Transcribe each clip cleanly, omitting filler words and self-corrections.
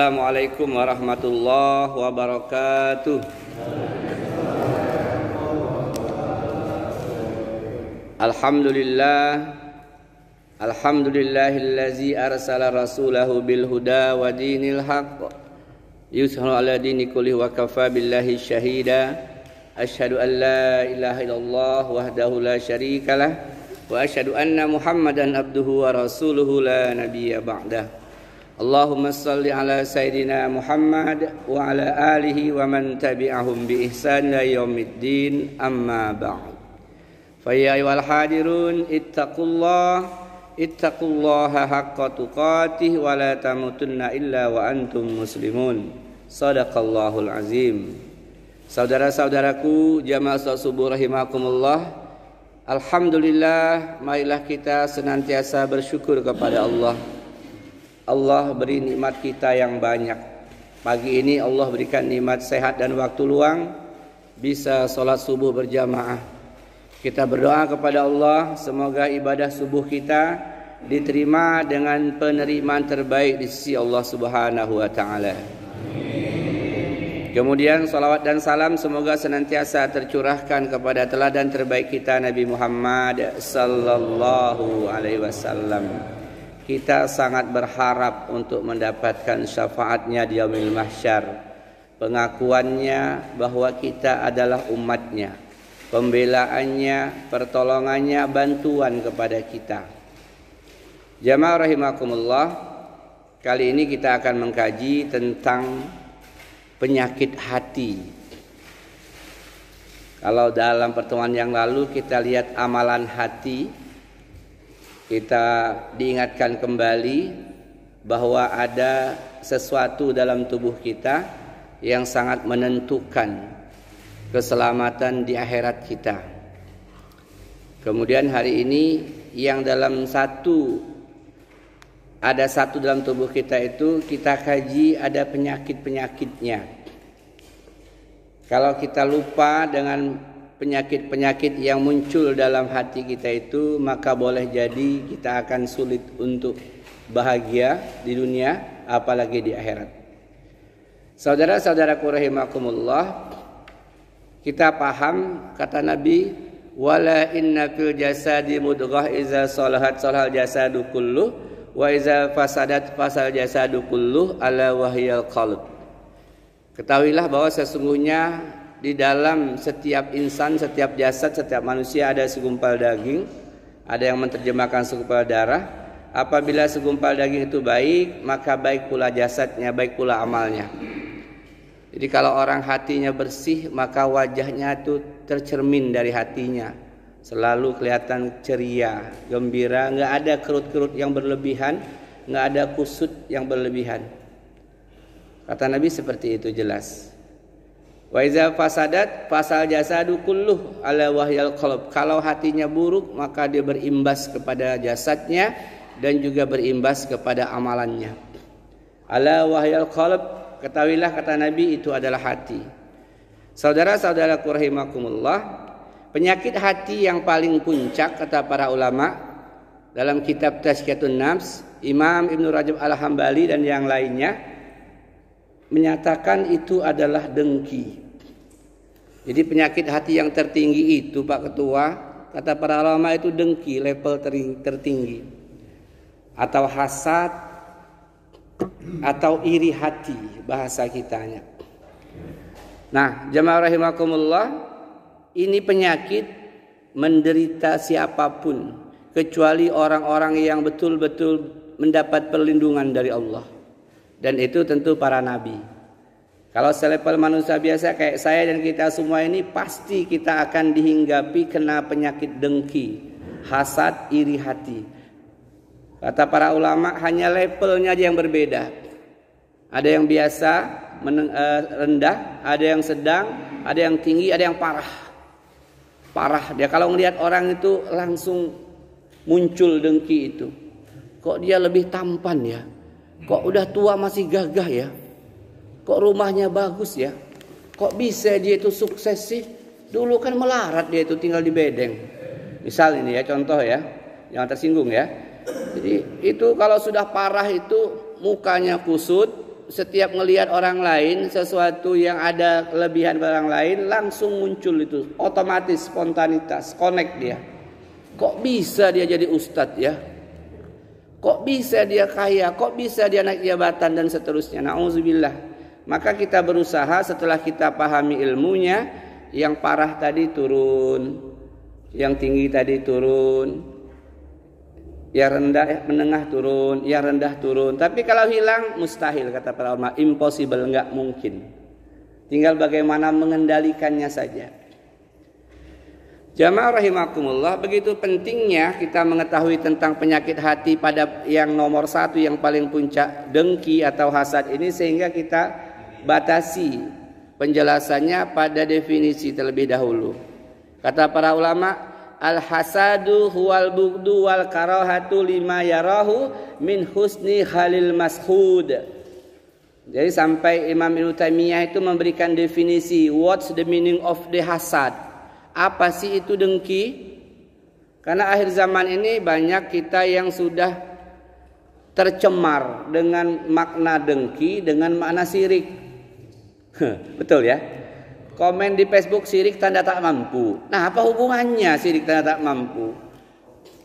Assalamualaikum warahmatullahi wabarakatuh. Alhamdulillahillazi arsala rasulahu bil huda wa dinil haqq yuzhiru ala dini kullihi wa kafa billahi syahida. Asyhadu an la ilaha illallah wahdahu la syarikalah wa asyhadu anna Muhammadan abduhu wa rasuluhu la nabiyya ba'dah. Allahumma salli ala Sayyidina Muhammad wa ala alihi wa man tabi'ahum bi ihsan ila yaumiddin, amma ba'd. Fa ya ayyuhal hadirun ittaqullaha haqqa tuqatih wa la tamutunna illa wa antum muslimun. Shadaqallahul azim. Saudara-saudaraku jamaah salat subuh rahimakumullah, alhamdulillah, marilah kita senantiasa bersyukur kepada Allah. Allah beri nikmat kita yang banyak. Pagi ini Allah berikan nikmat sehat dan waktu luang, bisa sholat subuh berjamaah. Kita berdoa kepada Allah, semoga ibadah subuh kita diterima dengan penerimaan terbaik di sisi Allah Subhanahu wa Ta'ala. Kemudian salawat dan salam semoga senantiasa tercurahkan kepada teladan terbaik kita, Nabi Muhammad sallallahu alaihi wasallam. Kita sangat berharap untuk mendapatkan syafaatnya di yaumil mahsyar, pengakuannya bahwa kita adalah umatnya, pembelaannya, pertolongannya, bantuan kepada kita. Jamaah rahimakumullah, kali ini kita akan mengkaji tentang penyakit hati. Kalau dalam pertemuan yang lalu kita lihat amalan hati, kita diingatkan kembali bahwa ada sesuatu dalam tubuh kita yang sangat menentukan keselamatan di akhirat kita. Kemudian hari ini yang ada satu dalam tubuh kita itu kita kaji ada penyakit-penyakitnya. Kalau kita lupa dengan penyakit-penyakit yang muncul dalam hati kita itu, maka boleh jadi kita akan sulit untuk bahagia di dunia, apalagi di akhirat. Saudara-saudaraku rahimakumullah, kita paham kata Nabi, wala inna fil jasadi mudghah iza salahat salahal jasadu kulluh wa iza fasadat fasal jasadu kulluh ala wahyal qalb. Ketahuilah bahwa sesungguhnya di dalam setiap insan, setiap jasad, setiap manusia ada segumpal daging. Ada yang menerjemahkan segumpal darah. Apabila segumpal daging itu baik, maka baik pula jasadnya, baik pula amalnya. Jadi kalau orang hatinya bersih, maka wajahnya itu tercermin dari hatinya. Selalu kelihatan ceria, gembira, nggak ada kerut-kerut yang berlebihan, nggak ada kusut yang berlebihan. Kata Nabi seperti itu jelas. Wa iza fasadat fasal jasadu kulluh ala wahyal qalb. Kalau hatinya buruk, maka dia berimbas kepada jasadnya dan juga berimbas kepada amalannya. Ala wahyal qalb, ketahuilah kata Nabi itu adalah hati. Saudara-saudaraku rahimakumullah, penyakit hati yang paling puncak kata para ulama dalam kitab Tazkiyatun Nafs, Imam Ibnu Rajab Al-Hambali dan yang lainnya menyatakan itu adalah dengki. Jadi penyakit hati yang tertinggi itu, Pak Ketua, kata para ulama itu dengki, level tertinggi. Atau hasad, atau iri hati bahasa kitanya. Nah, jamaah rahimakumullah, ini penyakit menderita siapapun kecuali orang-orang yang betul-betul mendapat perlindungan dari Allah. Dan itu tentu para nabi. Kalau selevel manusia biasa kayak saya dan kita semua ini, pasti kita akan dihinggapi kena penyakit dengki, hasad, iri hati. Kata para ulama, hanya levelnya aja yang berbeda. Ada yang biasa, rendah, ada yang sedang, ada yang tinggi, ada yang parah. Parah, dia kalau melihat orang itu langsung muncul dengki itu. Kok dia lebih tampan ya? Kok udah tua masih gagah ya? Kok rumahnya bagus ya? Kok bisa dia itu sukses sih? Dulu kan melarat dia itu tinggal di bedeng. Misal ini ya, contoh ya, jangan tersinggung ya. Jadi itu kalau sudah parah itu mukanya kusut, setiap ngelihat orang lain sesuatu yang ada kelebihan orang lain langsung muncul itu otomatis spontanitas connect dia. Kok bisa dia jadi ustadz ya? Kok bisa dia kaya? Kok bisa dia naik jabatan dan seterusnya? Nauzubillah. Maka kita berusaha setelah kita pahami ilmunya, yang parah tadi turun, yang tinggi tadi turun, yang rendah menengah turun, yang rendah turun. Tapi kalau hilang mustahil kata para ulama, impossible, enggak mungkin. Tinggal bagaimana mengendalikannya saja. Jamaah rahimakumullah, begitu pentingnya kita mengetahui tentang penyakit hati pada yang nomor satu, yang paling puncak, dengki atau hasad ini, sehingga kita batasi penjelasannya pada definisi terlebih dahulu. Kata para ulama, al-hasadu huwal bughdu wal karahatu lima yarahu min husni halil mashud. Jadi sampai Imam Ibnu Taimiyah itu memberikan definisi, what's the meaning of the hasad? Apa sih itu dengki? Karena akhir zaman ini banyak kita yang sudah tercemar dengan makna dengki, dengan makna sirik. Betul ya? Komen di Facebook, sirik tanda tak mampu. Nah, apa hubungannya sirik tanda tak mampu?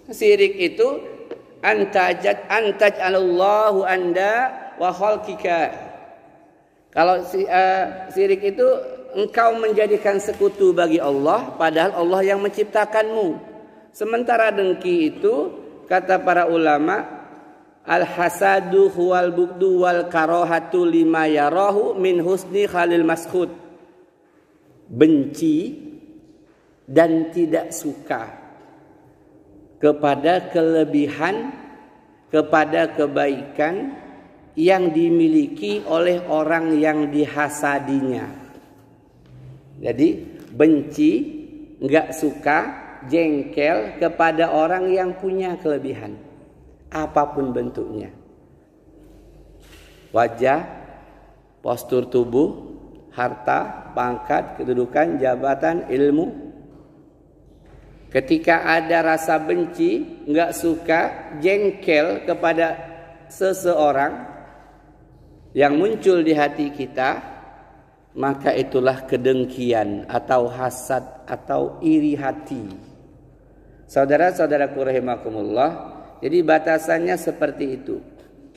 Sirik itu antaj Allahu anda wa khalqika. Kalau sirik itu engkau menjadikan sekutu bagi Allah, padahal Allah yang menciptakanmu. Sementara dengki itu, kata para ulama, al-hasadu huwal bughdu wal karahatu lima yarahu min husni khalil mashud. Benci dan tidak suka kepada kelebihan, kepada kebaikan yang dimiliki oleh orang yang dihasadinya. Jadi benci, enggak suka, jengkel kepada orang yang punya kelebihan, apapun bentuknya. Wajah, postur tubuh, harta, pangkat, kedudukan, jabatan, ilmu. Ketika ada rasa benci, enggak suka, jengkel kepada seseorang yang muncul di hati kita, maka itulah kedengkian atau hasad atau iri hati. Saudara-saudaraku rahimakumullah, jadi batasannya seperti itu.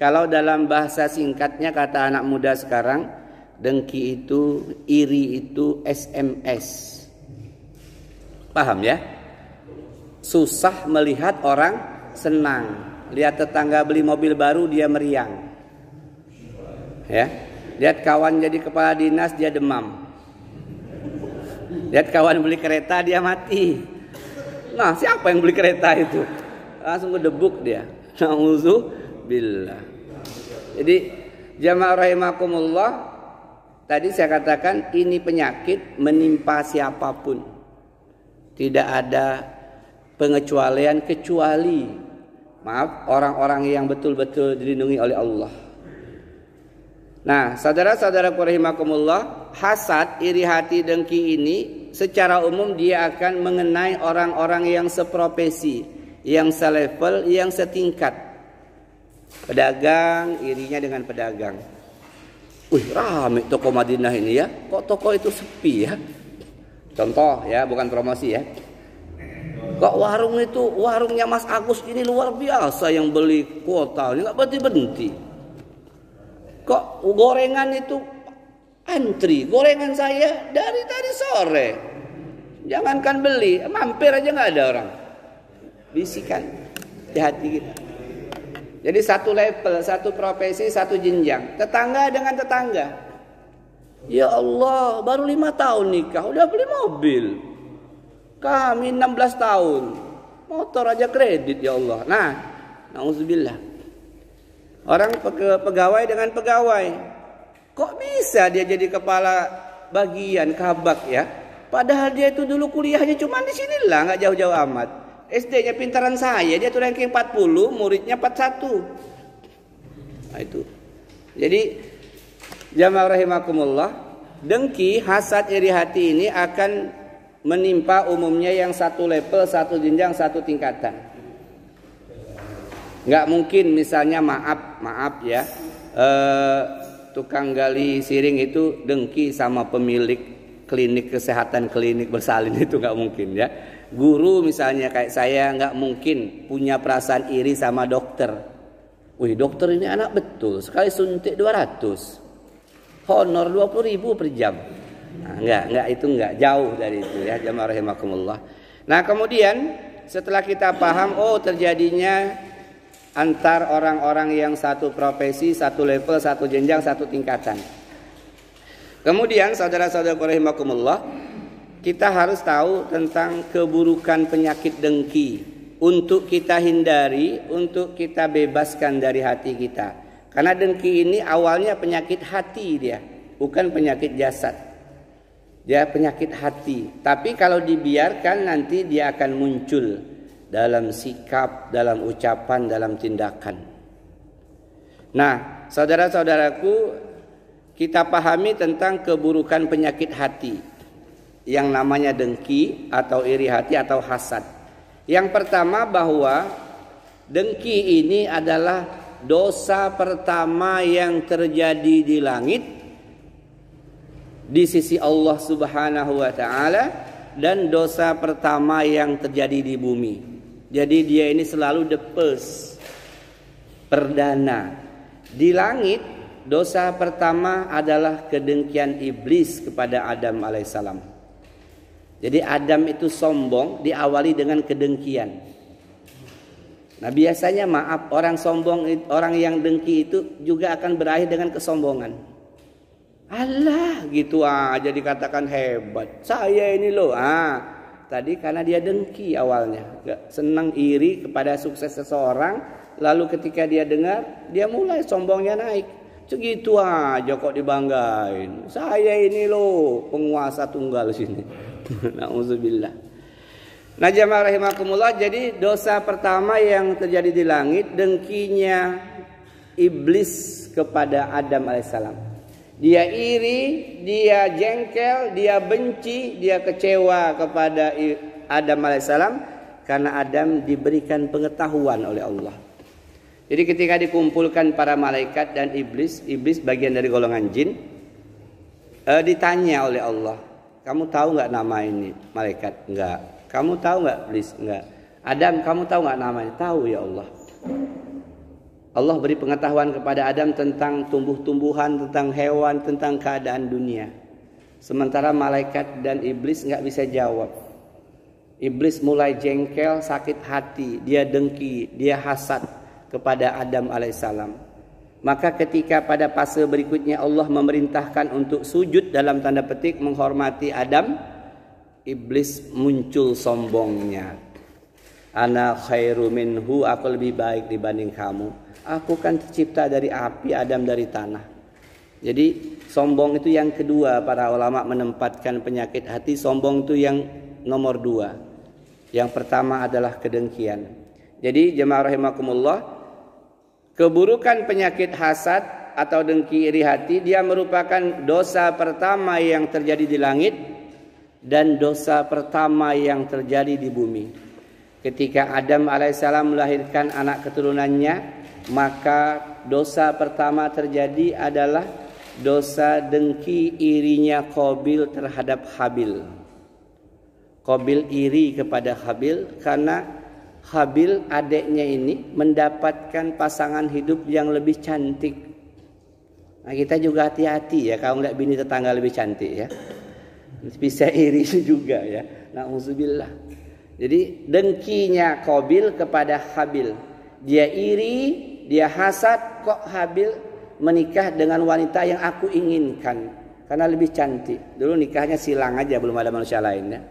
Kalau dalam bahasa singkatnya kata anak muda sekarang, dengki itu, iri itu SMS. Paham ya? Susah melihat orang senang. Lihat tetangga beli mobil baru dia meriang. Ya. Lihat kawan jadi kepala dinas dia demam. Lihat kawan beli kereta dia mati. Nah, siapa yang beli kereta itu? Langsung ngedebuk dia. Nauzubillah. Jadi jamaah rahimakumullah, tadi saya katakan ini penyakit menimpa siapapun. Tidak ada pengecualian kecuali orang-orang yang betul-betul dilindungi oleh Allah. Nah, saudara-saudaraku rahimakumullah, hasad, iri hati, dengki ini secara umum dia akan mengenai orang-orang yang seprofesi, yang selevel, yang setingkat. Pedagang, irinya dengan pedagang. Wih, rame toko Madinah ini ya. Kok toko itu sepi ya? Contoh ya, bukan promosi ya. Kok warung itu, warungnya Mas Agus ini luar biasa yang beli kuota, ini nggak berhenti-berhenti. Kok gorengan itu antri, gorengan saya dari tadi sore. Jangankan beli, mampir aja nggak ada orang. Bisikan di hati kita. Jadi satu level, satu profesi, satu jenjang. Tetangga dengan tetangga. Ya Allah, baru 5 tahun nikah, udah beli mobil. Kami 16 tahun, motor aja kredit ya Allah. Nah, nauzubillah. Orang pegawai dengan pegawai, kok bisa dia jadi kepala bagian kabak ya? Padahal dia itu dulu kuliahnya cuma di sinilah, nggak jauh-jauh amat. SD-nya pintaran saya, dia tuh ranking 40, muridnya 41. Nah itu. Jadi jamaah rahimakumullah, dengki, hasad, iri hati ini akan menimpa umumnya yang satu level, satu jenjang, satu tingkatan. Nggak mungkin misalnya maaf ya, tukang gali siring itu dengki sama pemilik klinik kesehatan, klinik bersalin, itu nggak mungkin ya. Guru misalnya kayak saya nggak mungkin punya perasaan iri sama dokter. Wih, dokter ini anak betul, sekali suntik 200, honor 20.000 per jam. Nah, enggak, itu enggak, jauh dari itu ya, jamaah rahimakumullah. Nah, kemudian setelah kita paham terjadinya antar orang-orang yang satu profesi, satu level, satu jenjang, satu tingkatan. Kemudian saudara-saudara rahimakumullah, kita harus tahu tentang keburukan penyakit dengki untuk kita hindari, untuk kita bebaskan dari hati kita. Karena dengki ini awalnya penyakit hati dia, bukan penyakit jasad. Dia penyakit hati. Tapi kalau dibiarkan nanti dia akan muncul dalam sikap, dalam ucapan, dalam tindakan. Nah, saudara-saudaraku, kita pahami tentang keburukan penyakit hati yang namanya dengki atau iri hati atau hasad. Yang pertama, bahwa dengki ini adalah dosa pertama yang terjadi di langit di sisi Allah Subhanahu wa taala, dan dosa pertama yang terjadi di bumi. Jadi dia ini selalu the first, perdana. Di langit dosa pertama adalah kedengkian iblis kepada Adam alaihissalam. Jadi Adam itu sombong diawali dengan kedengkian. Nah, biasanya maaf, orang sombong, orang yang dengki itu juga akan berakhir dengan kesombongan. Allah, gitu aja dikatakan hebat. Saya ini loh. Tadi karena dia dengki awalnya, gak senang, iri kepada sukses seseorang, lalu ketika dia dengar, dia mulai sombongnya naik. Segitu aja kok dibanggain. Saya ini loh penguasa tunggal sini. Nauzubillah. Nah, jamaah rahimakumullah, jadi dosa pertama yang terjadi di langit, dengkinya iblis kepada Adam alaihissalam. Dia iri, dia jengkel, dia benci, dia kecewa kepada Adam alaihissalam karena Adam diberikan pengetahuan oleh Allah. Jadi ketika dikumpulkan para malaikat dan iblis bagian dari golongan jin, ditanya oleh Allah, kamu tahu nggak nama ini? Malaikat, enggak. Kamu tahu nggak iblis? Enggak. Adam, kamu tahu nggak namanya? Tahu ya Allah. Allah beri pengetahuan kepada Adam tentang tumbuh-tumbuhan, tentang hewan, tentang keadaan dunia. Sementara malaikat dan iblis nggak bisa jawab. Iblis mulai jengkel, sakit hati, dia dengki, dia hasad kepada Adam alaihissalam. Maka ketika pada fase berikutnya Allah memerintahkan untuk sujud dalam tanda petik menghormati Adam, iblis muncul sombongnya. Ana khairu minhu, aku lebih baik dibanding kamu. Aku kan tercipta dari api, Adam dari tanah. Jadi sombong itu yang kedua, para ulama menempatkan penyakit hati. Sombong itu yang nomor 2. Yang pertama adalah kedengkian. Jadi jemaah rahimakumullah, keburukan penyakit hasad atau dengki iri hati, dia merupakan dosa pertama yang terjadi di langit dan dosa pertama yang terjadi di bumi. Ketika Adam alaihissalam melahirkan anak keturunannya, maka dosa pertama terjadi adalah dosa dengki irinya Qabil terhadap Habil. Qabil iri kepada Habil karena Habil adiknya ini mendapatkan pasangan hidup yang lebih cantik. Nah, kita juga hati-hati ya kalau ngeliat bini tetangga lebih cantik ya. Bisa iri juga ya. Nauzubillah. Jadi dengkinya Qabil kepada Habil. Dia iri, dia hasad, kok Habil menikah dengan wanita yang aku inginkan karena lebih cantik. Dulu nikahnya silang aja, belum ada manusia lainnya.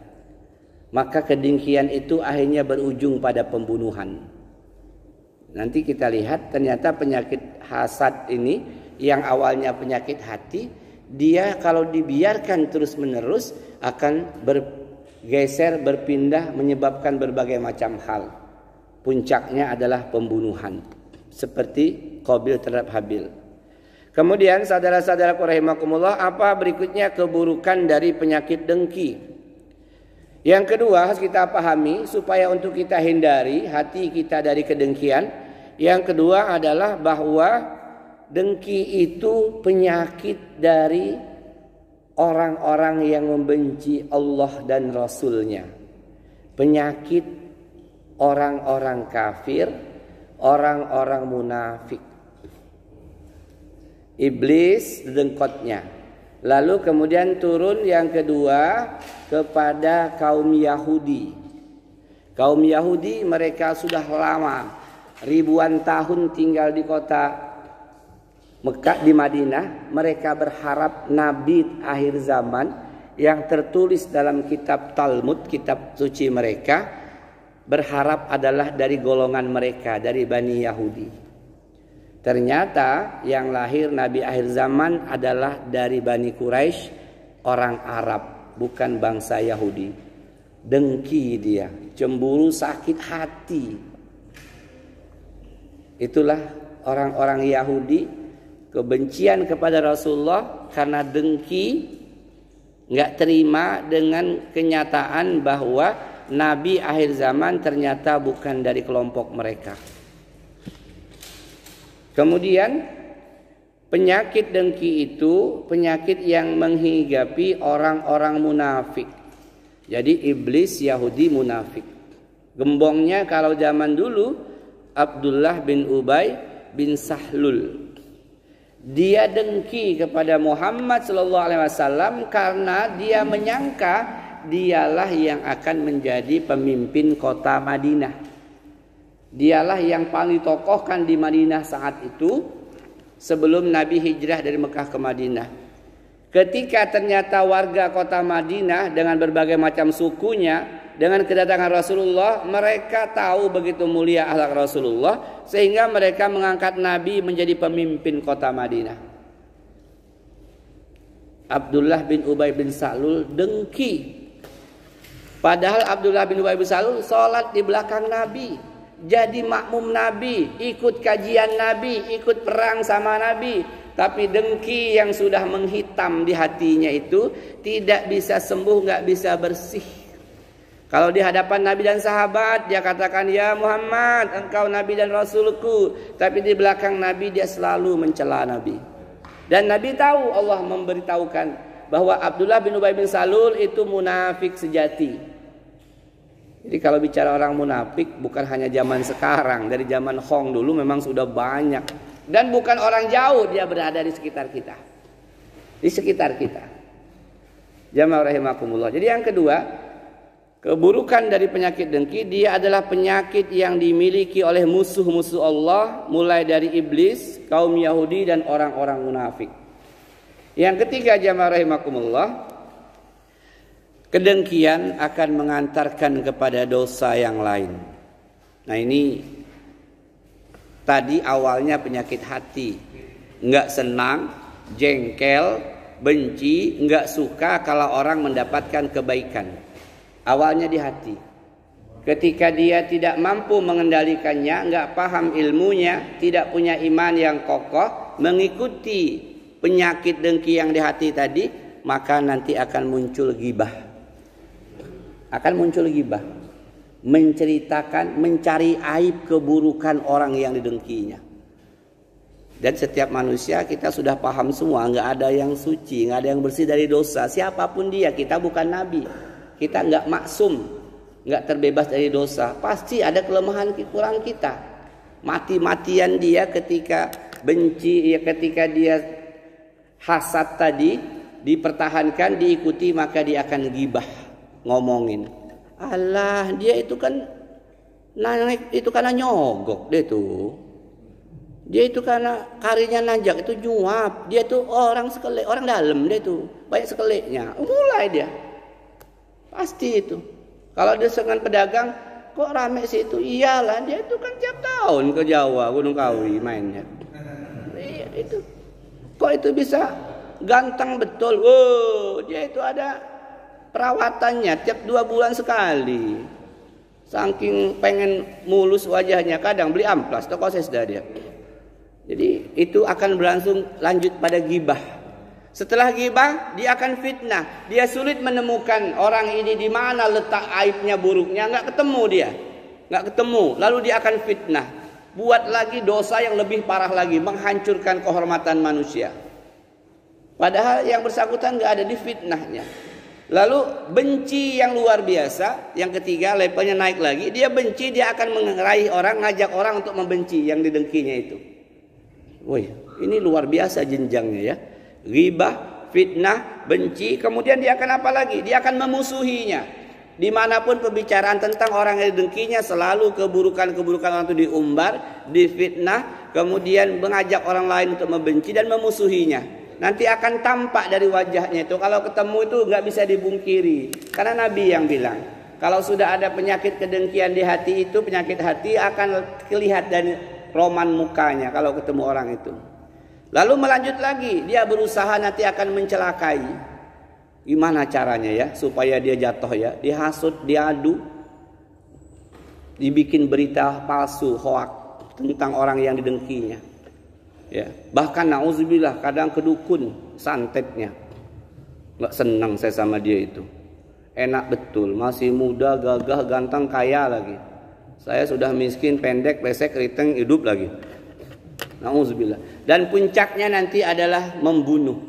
Maka kedengkian itu akhirnya berujung pada pembunuhan. Nanti kita lihat ternyata penyakit hasad ini yang awalnya penyakit hati, dia kalau dibiarkan terus-menerus akan bergeser, berpindah, menyebabkan berbagai macam hal. Puncaknya adalah pembunuhan, seperti Qabil terhadap Habil. Kemudian saudara-saudara rahimakumullah, apa berikutnya keburukan dari penyakit dengki? Yang kedua harus kita pahami supaya untuk kita hindari hati kita dari kedengkian. Yang kedua adalah bahwa dengki itu penyakit dari orang-orang yang membenci Allah dan Rasulnya. Penyakit orang-orang kafir, orang-orang munafik. Iblis dengkotnya. Lalu kemudian turun yang kedua kepada kaum Yahudi. Kaum Yahudi mereka sudah lama, ribuan tahun tinggal di kota Mekah, di Madinah. Mereka berharap Nabi akhir zaman yang tertulis dalam kitab Talmud, kitab suci mereka, berharap adalah dari golongan mereka, dari Bani Yahudi. Ternyata yang lahir Nabi akhir zaman adalah dari Bani Quraisy, orang Arab, bukan bangsa Yahudi. Dengki dia, cemburu, sakit hati. Itulah orang-orang Yahudi, kebencian kepada Rasulullah karena dengki, nggak terima dengan kenyataan bahwa Nabi akhir zaman ternyata bukan dari kelompok mereka. Kemudian penyakit dengki itu penyakit yang menghigapi orang-orang munafik. Jadi iblis Yahudi munafik. Gembongnya kalau zaman dulu Abdullah bin Ubay bin Sahlul. Dia dengki kepada Muhammad SAW karena dia menyangka dialah yang akan menjadi pemimpin kota Madinah. Dialah yang paling ditokohkan di Madinah saat itu sebelum Nabi hijrah dari Mekah ke Madinah. Ketika ternyata warga kota Madinah dengan berbagai macam sukunya, dengan kedatangan Rasulullah, mereka tahu begitu mulia akhlak Rasulullah sehingga mereka mengangkat Nabi menjadi pemimpin kota Madinah. Abdullah bin Ubay bin Salul dengki. Padahal Abdullah bin Ubay bin Salul sholat di belakang Nabi, jadi makmum Nabi, ikut kajian Nabi, ikut perang sama Nabi. Tapi dengki yang sudah menghitam di hatinya itu tidak bisa sembuh, nggak bisa bersih. Kalau di hadapan Nabi dan sahabat dia katakan, ya Muhammad, engkau Nabi dan Rasulku. Tapi di belakang Nabi dia selalu mencela Nabi. Dan Nabi tahu, Allah memberitahukan bahwa Abdullah bin Ubay bin Salul itu munafik sejati. Jadi kalau bicara orang munafik bukan hanya zaman sekarang, dari zaman Hong dulu memang sudah banyak. Dan bukan orang jauh, dia berada di sekitar kita. Di sekitar kita. Jamaah rahimakumullah. Jadi yang kedua, keburukan dari penyakit dengki, dia adalah penyakit yang dimiliki oleh musuh-musuh Allah, mulai dari iblis, kaum Yahudi dan orang-orang munafik. Yang ketiga, jamaah rahimakumullah, kedengkian akan mengantarkan kepada dosa yang lain. Nah ini tadi awalnya penyakit hati. Enggak senang, jengkel, benci, enggak suka kalau orang mendapatkan kebaikan. Awalnya di hati. Ketika dia tidak mampu mengendalikannya, enggak paham ilmunya, tidak punya iman yang kokoh, mengikuti penyakit dengki yang di hati tadi, maka nanti akan muncul ghibah. Akan muncul ghibah, menceritakan, mencari aib keburukan orang yang didengkinya. Dan setiap manusia kita sudah paham semua, nggak ada yang suci, nggak ada yang bersih dari dosa. Siapapun dia, kita bukan nabi, kita nggak maksum, nggak terbebas dari dosa. Pasti ada kelemahan kekurangan kita. Mati-matian dia ketika benci, ya ketika dia hasad tadi dipertahankan, diikuti, maka dia akan ghibah. Ngomongin, alah dia itu kan naik, itu karena nyogok dia itu karena karirnya nanjak, itu nyuap, dia itu orang sekelek, orang dalam, dia itu banyak sekeleknya. Mulai dia pasti itu. Kalau dia dengan pedagang, kok rame sih itu? Iyalah, dia itu kan tiap tahun ke Jawa, Gunung Kawi mainnya. Iya itu. Kok itu bisa ganteng betul? Wow, dia itu ada perawatannya tiap 2 bulan sekali. Saking pengen mulus wajahnya, kadang beli amplas, toko sesda dia. Jadi itu akan berlangsung lanjut pada ghibah. Setelah ghibah, dia akan fitnah. Dia sulit menemukan orang ini di mana letak aibnya, buruknya, nggak ketemu dia. Nggak ketemu, lalu dia akan fitnah. buat lagi dosa yang lebih parah lagi, menghancurkan kehormatan manusia. Padahal yang bersangkutan nggak ada di fitnahnya. Lalu benci yang luar biasa, yang ketiga levelnya naik lagi, dia benci, dia akan meraih orang, ngajak orang untuk membenci yang didengkinya itu. Woi, ini luar biasa jenjangnya ya. Ghibah, fitnah, benci, kemudian dia akan apa lagi? Dia akan memusuhinya. Dimanapun pembicaraan tentang orang yang didengkinya, selalu keburukan-keburukan orang itu diumbar, difitnah, kemudian mengajak orang lain untuk membenci dan memusuhinya. Nanti akan tampak dari wajahnya itu. Kalau ketemu itu nggak bisa dibungkiri. Karena Nabi yang bilang, kalau sudah ada penyakit kedengkian di hati itu, penyakit hati akan kelihatan dari roman mukanya kalau ketemu orang itu. Lalu melanjut lagi, dia berusaha nanti akan mencelakai. Gimana caranya ya supaya dia jatuh ya? Dihasut, diadu, dibikin berita palsu, hoak tentang orang yang didengkinya. Ya, bahkan nauzubillah kadang kedukun santetnya. Nggak senang saya sama dia itu. Enak betul, masih muda, gagah, ganteng, kaya lagi. Saya sudah miskin, pendek, pesek, keriting, hidup lagi. Nauzubillah. Dan puncaknya nanti adalah membunuh.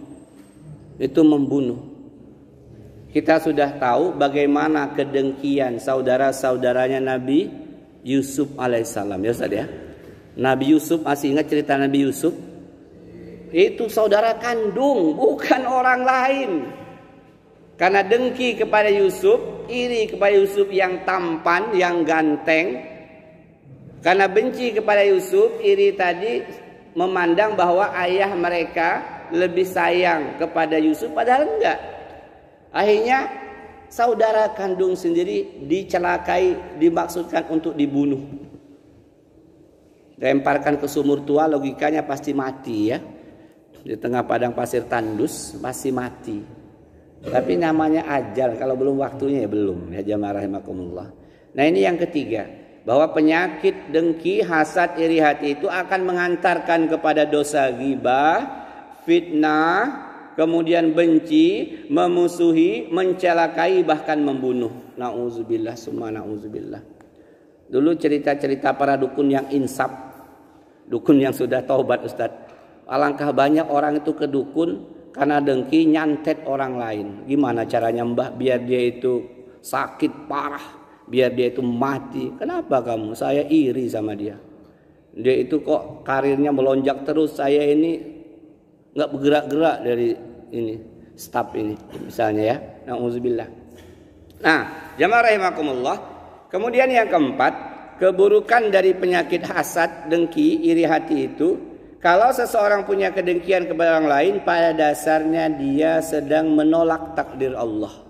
Itu membunuh. Kita sudah tahu bagaimana kedengkian saudara-saudaranya Nabi Yusuf alaihissalam. Ya Ustaz ya. Nabi Yusuf, masih ingat cerita Nabi Yusuf? Itu saudara kandung, bukan orang lain. Karena dengki kepada Yusuf, iri kepada Yusuf yang tampan, yang ganteng. Karena benci kepada Yusuf, iri tadi memandang bahwa ayah mereka lebih sayang kepada Yusuf, padahal enggak. Akhirnya saudara kandung sendiri dicelakai, dimaksudkan untuk dibunuh. Lemparkan ke sumur tua, logikanya pasti mati ya. Di tengah padang pasir tandus pasti mati. Tapi namanya ajal, kalau belum waktunya ya belum. Ya jamaah rahimakumullah. Nah ini yang ketiga, bahwa penyakit dengki, hasad, iri hati itu akan mengantarkan kepada dosa ghibah, fitnah, kemudian benci, memusuhi, mencelakai, bahkan membunuh. Nauzubillah summa nauzubillah. Dulu cerita-cerita para dukun yang insaf, dukun yang sudah taubat Ustaz. Alangkah banyak orang itu ke dukun karena dengki, nyantet orang lain. Gimana caranya Mbah biar dia itu sakit parah, biar dia itu mati? Kenapa kamu? Saya iri sama dia. Dia itu kok karirnya melonjak terus, saya ini nggak bergerak-gerak dari ini staf ini misalnya ya. Nauzubillah. Nah, jamaah rahimakumullah. Kemudian yang keempat, keburukan dari penyakit hasad, dengki, iri hati itu, kalau seseorang punya kedengkian kepada orang lain, pada dasarnya dia sedang menolak takdir Allah.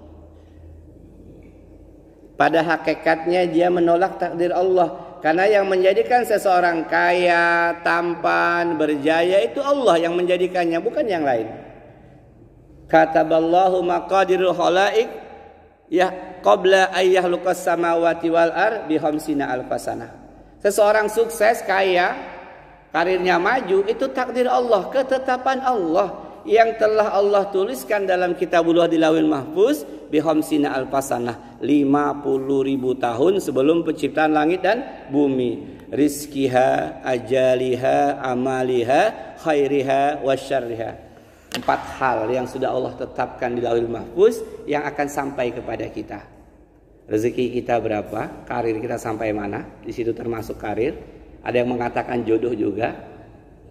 Pada hakikatnya dia menolak takdir Allah. Karena yang menjadikan seseorang kaya, tampan, berjaya itu Allah yang menjadikannya, bukan yang lain. Kataballahu maqadirul khalaik ya qabla ayyahluqas samawati wal ar bi khamsina alfasana. Seseorang sukses, kaya, karirnya maju, itu takdir Allah, ketetapan Allah yang telah Allah tuliskan dalam kitabullah di Lauhil Mahfuz bi khamsina alfasana, 50.000 tahun sebelum penciptaan langit dan bumi. Rizkiha, ajaliha, amaliha, khairiha, wasyarriha. 4 hal yang sudah Allah tetapkan di Lauhil Mahfuz yang akan sampai kepada kita. Rezeki kita berapa, karir kita sampai mana, di situ termasuk karir. Ada yang mengatakan jodoh juga,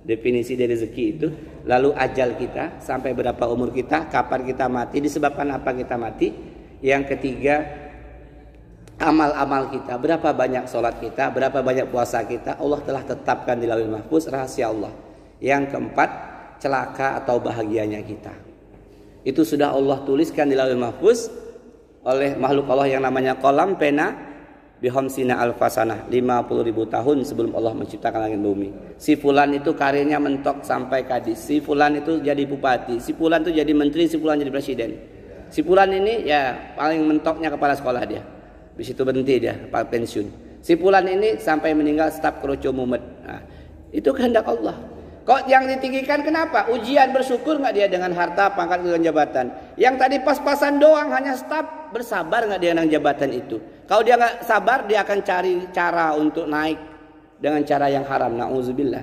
definisi dari rezeki itu. Lalu ajal kita, sampai berapa umur kita, kapan kita mati, disebabkan apa kita mati. Yang ketiga, amal-amal kita, berapa banyak sholat kita, berapa banyak puasa kita, Allah telah tetapkan di Lauhil Mahfuz, rahasia Allah. Yang keempat, celaka atau bahagianya kita, itu sudah Allah tuliskan di Lauhil Mahfuz oleh makhluk Allah yang namanya qalam, pena, bihomsina alfasanah, 50.000 tahun sebelum Allah menciptakan langit bumi. Si fulan itu karirnya mentok sampai kadis, si fulan itu jadi bupati, si fulan itu jadi menteri, si fulan jadi presiden. Si fulan ini ya paling mentoknya kepala sekolah dia, di situ berhenti dia, pensiun. Si fulan ini sampai meninggal staf kroco mumet. Nah, itu kehendak Allah. Kok yang ditinggikan kenapa? Ujian, bersyukur nggak dia dengan harta, pangkat, dan jabatan? Yang tadi pas-pasan doang hanya staf, bersabar nggak dia dengan jabatan itu? Kalau dia nggak sabar, dia akan cari cara untuk naik dengan cara yang haram, na'udzubillah.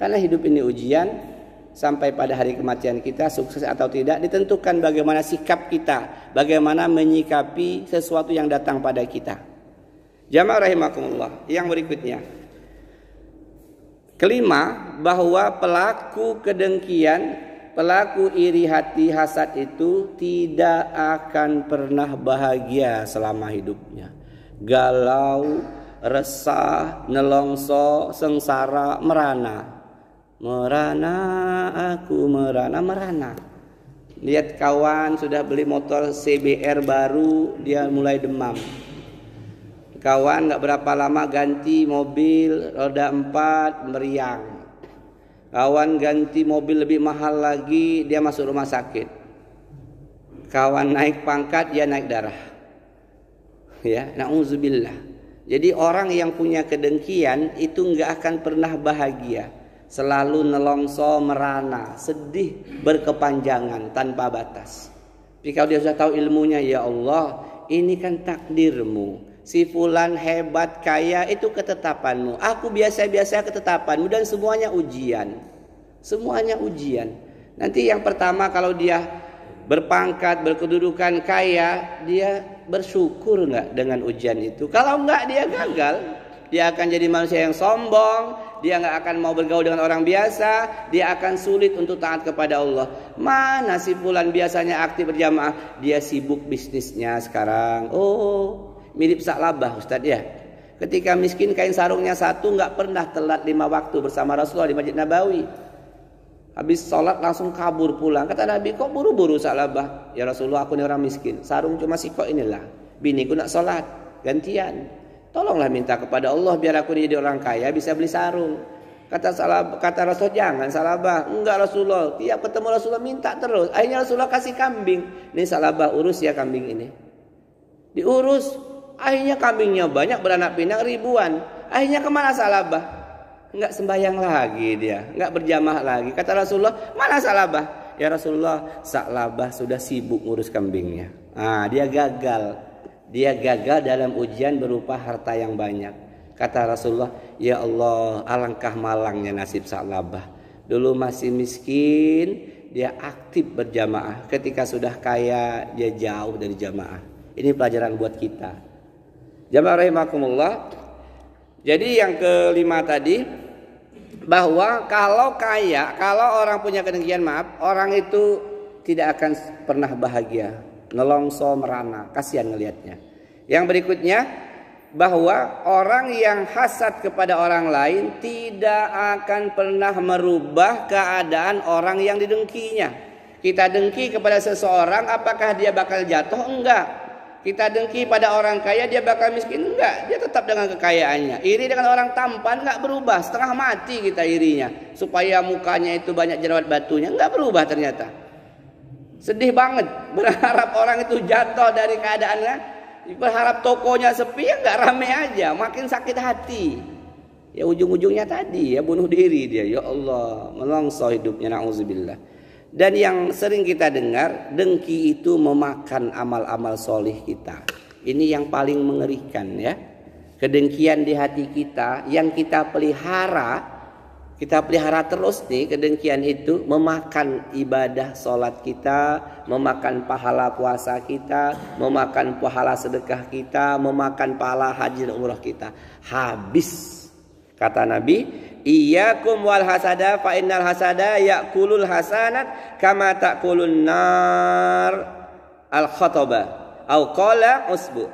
Karena hidup ini ujian, sampai pada hari kematian kita sukses atau tidak ditentukan bagaimana sikap kita, bagaimana menyikapi sesuatu yang datang pada kita. Jamaah rahimakumullah, yang berikutnya. Kelima, bahwa pelaku kedengkian, pelaku iri hati, hasad itu tidak akan pernah bahagia selama hidupnya. Galau, resah, nelongso, sengsara, merana. Merana, aku merana. Lihat kawan sudah beli motor CBR baru, dia mulai demam. Kawan gak berapa lama ganti mobil roda 4, meriang. Kawan ganti mobil lebih mahal lagi, dia masuk rumah sakit. Kawan naik pangkat, dia naik darah. Ya, na'udzubillah. Jadi orang yang punya kedengkian itu gak akan pernah bahagia. Selalu nelongso, merana, sedih, berkepanjangan, tanpa batas. Tapi kalau dia sudah tahu ilmunya, ya Allah, ini kan takdirmu. Si fulan hebat, kaya, itu ketetapanmu. Aku biasa-biasa ketetapanmu, dan semuanya ujian. Semuanya ujian. Nanti yang pertama kalau dia berpangkat, berkedudukan, kaya, dia bersyukur nggak dengan ujian itu? Kalau nggak, dia gagal. Dia akan jadi manusia yang sombong. Dia nggak akan mau bergaul dengan orang biasa. Dia akan sulit untuk taat kepada Allah. Mana si fulan biasanya aktif berjamaah? Dia sibuk bisnisnya sekarang. Oh, mirip Sa'labah Ustaz ya. Ketika miskin kain sarungnya satu, nggak pernah telat 5 waktu bersama Rasulullah di Masjid Nabawi. Habis sholat langsung kabur pulang. Kata Nabi, kok buru-buru Sa'labah? Ya Rasulullah, aku ini orang miskin. Sarung cuma sikok inilah. Biniku nak sholat, gantian. Tolonglah minta kepada Allah biar aku jadi orang kaya bisa beli sarung. Kata Rasul, jangan Sa'labah. Enggak Rasulullah, tiap ketemu Rasulullah minta terus. Akhirnya Rasulullah kasih kambing. Nih Sa'labah, urus ya kambing ini. Diurus. Akhirnya kambingnya banyak, beranak pinak ribuan. Akhirnya kemana Sa'labah? Enggak sembahyang lagi dia, enggak berjamaah lagi. Kata Rasulullah, mana Sa'labah? Ya Rasulullah, Sa'labah sudah sibuk ngurus kambingnya. Dia gagal. Dia gagal dalam ujian berupa harta yang banyak. Kata Rasulullah, ya Allah, alangkah malangnya nasib Sa'labah. Dulu masih miskin, dia aktif berjamaah. Ketika sudah kaya, dia jauh dari jamaah. Ini pelajaran buat kita. Jamaah rahimakumullah. Jadi yang kelima tadi, bahwa kalau kaya, kalau orang punya kedengkian, orang itu tidak akan pernah bahagia, nelongso, merana, kasihan ngelihatnya. Yang berikutnya, bahwa orang yang hasad kepada orang lain tidak akan pernah merubah keadaan orang yang didengkinya. Kita dengki kepada seseorang, apakah dia bakal jatuh? Enggak. Kita dengki pada orang kaya, dia bakal miskin? Enggak, dia tetap dengan kekayaannya. Iri dengan orang tampan enggak berubah, setengah mati kita irinya. Supaya mukanya itu banyak jerawat batunya, enggak berubah ternyata. Sedih banget, berharap orang itu jatuh dari keadaannya. Berharap tokonya sepi, ya enggak, rame aja, makin sakit hati. Ya ujung-ujungnya tadi, ya bunuh diri dia. Ya Allah, melongso hidupnya, na'udzubillah. Dan yang sering kita dengar, dengki itu memakan amal-amal solih kita. Ini yang paling mengerikan ya. Kedengkian di hati kita yang kita pelihara terus nih, kedengkian itu memakan ibadah sholat kita, memakan pahala puasa kita, memakan pahala sedekah kita, memakan pahala haji dan umrah kita. Habis. Kata Nabi, iyyakum wal hasada fa innal hasada ya'kulul hasanat kama ta'kulun nar al khataba au qala usbu.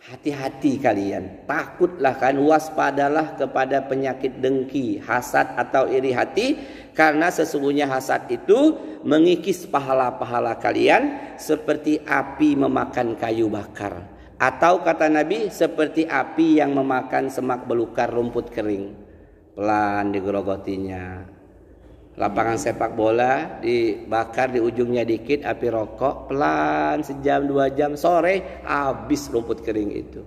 Hati-hati kalian, takutlah kan, waspadalah kepada penyakit dengki, hasad atau iri hati, karena sesungguhnya hasad itu mengikis pahala-pahala kalian seperti api memakan kayu bakar. Atau kata Nabi, seperti api yang memakan semak belukar, rumput kering. Pelan digerogotinya. Lapangan sepak bola dibakar di ujungnya dikit, api rokok, pelan sejam 2 jam, sore habis rumput kering itu.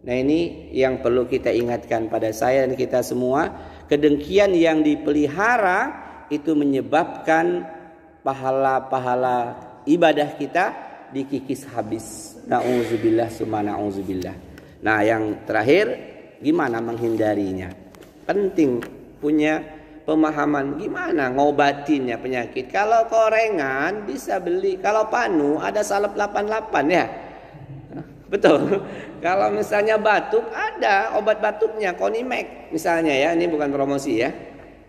Nah ini yang perlu kita ingatkan pada saya dan kita semua. Kedengkian yang dipelihara itu menyebabkan pahala-pahala ibadah kita dikikis habis. Na'udzubillah summa na'udzubillah. Nah yang terakhir, gimana menghindarinya? Penting punya pemahaman gimana ngobatinnya penyakit. Kalau korengan bisa beli, kalau panu ada salep 88 ya. Betul. Kalau misalnya batuk ada obat batuknya Konimek misalnya ya. Ini bukan promosi ya.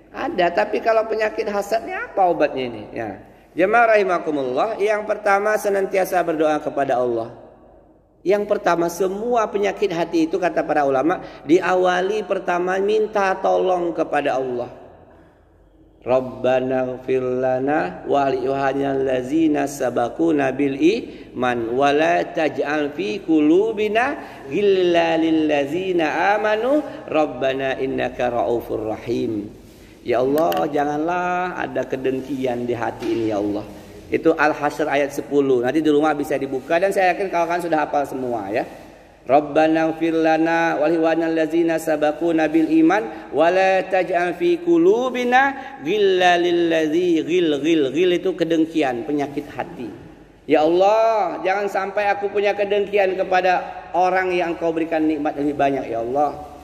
Ada, tapi kalau penyakit hasadnya apa obatnya ini? Ya. Jemaah rahimakumullah, yang pertama senantiasa berdoa kepada Allah. Yang pertama semua penyakit hati itu kata para ulama diawali pertama minta tolong kepada Allah. Rabbana ighfir lana wa li allazina sabaquna bil iman wa la taj'al fi qulubina ghillan lil ladzina amanu rabbana innaka raufur rahim. Ya Allah, janganlah ada kedengkian di hati ini ya Allah. Itu Al-Hasyr ayat 10. Nanti di rumah bisa dibuka dan saya yakin kawan-kawan sudah hafal semua ya. Rabbana ighfir lana wa li allazina sabaquna bil iman wa la taj'al fi qulubina ghillan lil ghil itu kedengkian, penyakit hati. Ya Allah, jangan sampai aku punya kedengkian kepada orang yang Kau berikan nikmat lebih banyak ya Allah.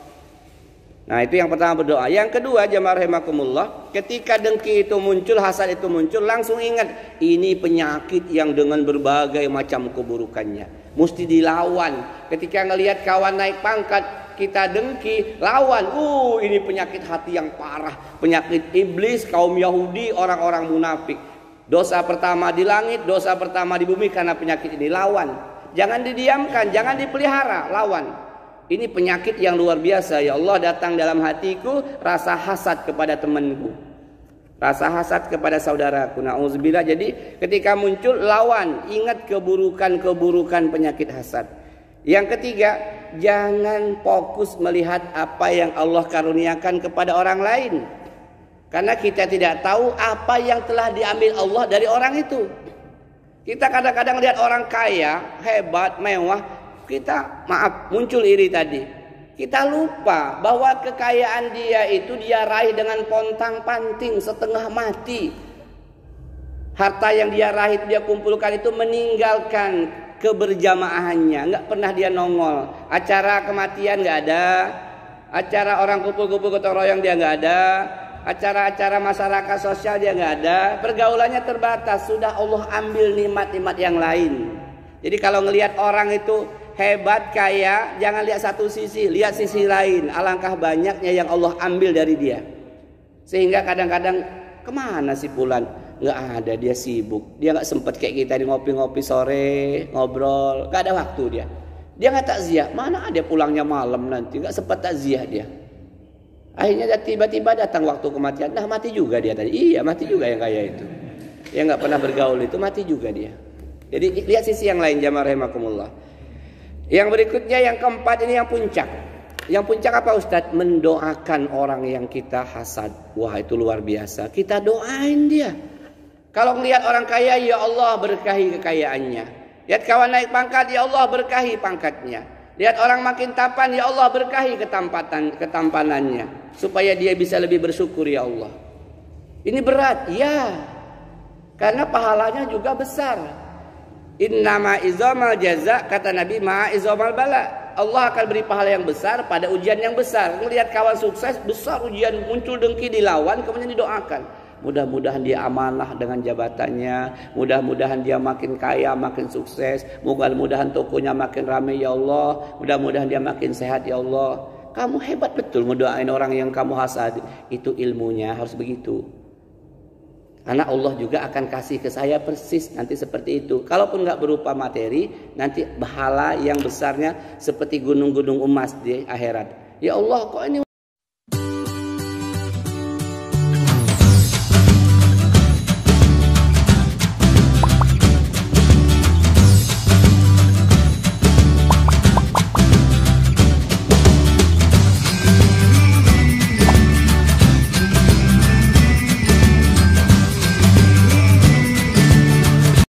Nah, itu yang pertama berdoa. Yang kedua, jemaah rahimakumullah, ketika dengki itu muncul, hasad itu muncul, langsung ingat ini penyakit yang dengan berbagai macam keburukannya. Mesti dilawan. Ketika ngelihat kawan naik pangkat, kita dengki, lawan. Ini penyakit hati yang parah, penyakit iblis, kaum Yahudi, orang-orang munafik. Dosa pertama di langit, dosa pertama di bumi karena penyakit ini. Lawan. Jangan didiamkan, jangan dipelihara, lawan. Ini penyakit yang luar biasa. Ya Allah, datang dalam hatiku rasa hasad kepada temanku, rasa hasad kepada saudaraku. Nauzubillah. Jadi ketika muncul, lawan. Ingat keburukan-keburukan penyakit hasad. Yang ketiga, jangan fokus melihat apa yang Allah karuniakan kepada orang lain, karena kita tidak tahu apa yang telah diambil Allah dari orang itu. Kita kadang-kadang lihat orang kaya, hebat, mewah, kita muncul iri tadi. Kita lupa bahwa kekayaan dia itu dia raih dengan pontang-panting, setengah mati. Harta yang dia raih, dia kumpulkan itu meninggalkan keberjamaahannya, nggak pernah dia nongol. Acara kematian nggak ada, acara orang kumpul-kumpul gotong royong dia nggak ada, acara-acara masyarakat sosial dia nggak ada. Pergaulannya terbatas, sudah Allah ambil nikmat-nikmat yang lain. Jadi kalau ngelihat orang itu hebat, kaya, jangan lihat satu sisi, lihat sisi lain. Alangkah banyaknya yang Allah ambil dari dia. Sehingga kadang-kadang kemana si Fulan? Nggak ada, dia sibuk. Dia nggak sempat kayak kita di ngopi-ngopi sore, ngobrol. Nggak ada waktu dia. Dia nggak takziah. Mana ada pulangnya malam nanti, nggak sempat takziah dia. Akhirnya tiba-tiba datang waktu kematian. Nah, mati juga dia tadi. Iya, mati juga yang kaya itu. Yang nggak pernah bergaul itu mati juga dia. Jadi lihat sisi yang lain, jamaah rahimakumullah. Yang berikutnya, yang keempat, ini yang puncak. Yang puncak apa Ustadz? Mendoakan orang yang kita hasad. Wah, itu luar biasa. Kita doain dia. Kalau melihat orang kaya, ya Allah berkahi kekayaannya. Lihat kawan naik pangkat, ya Allah berkahi pangkatnya. Lihat orang makin tampan, ya Allah berkahi ketampanannya. Supaya dia bisa lebih bersyukur, ya Allah. Ini berat, ya. Karena pahalanya juga besar. Innama izamal jaza, kata Nabi, ma'a izamal bala. Allah akan beri pahala yang besar pada ujian yang besar. Melihat kawan sukses, besar ujian, muncul dengki, dilawan, kemudian didoakan. Mudah-mudahan dia amanah dengan jabatannya, mudah-mudahan dia makin kaya, makin sukses, mudah-mudahan tokonya makin ramai ya Allah, mudah-mudahan dia makin sehat ya Allah. Kamu hebat betul mendoain orang yang kamu hasad. Itu ilmunya harus begitu. Karena Allah juga akan kasih ke saya persis nanti seperti itu. Kalaupun nggak berupa materi, nanti pahala yang besarnya seperti gunung-gunung emas di akhirat. Ya Allah, kok ini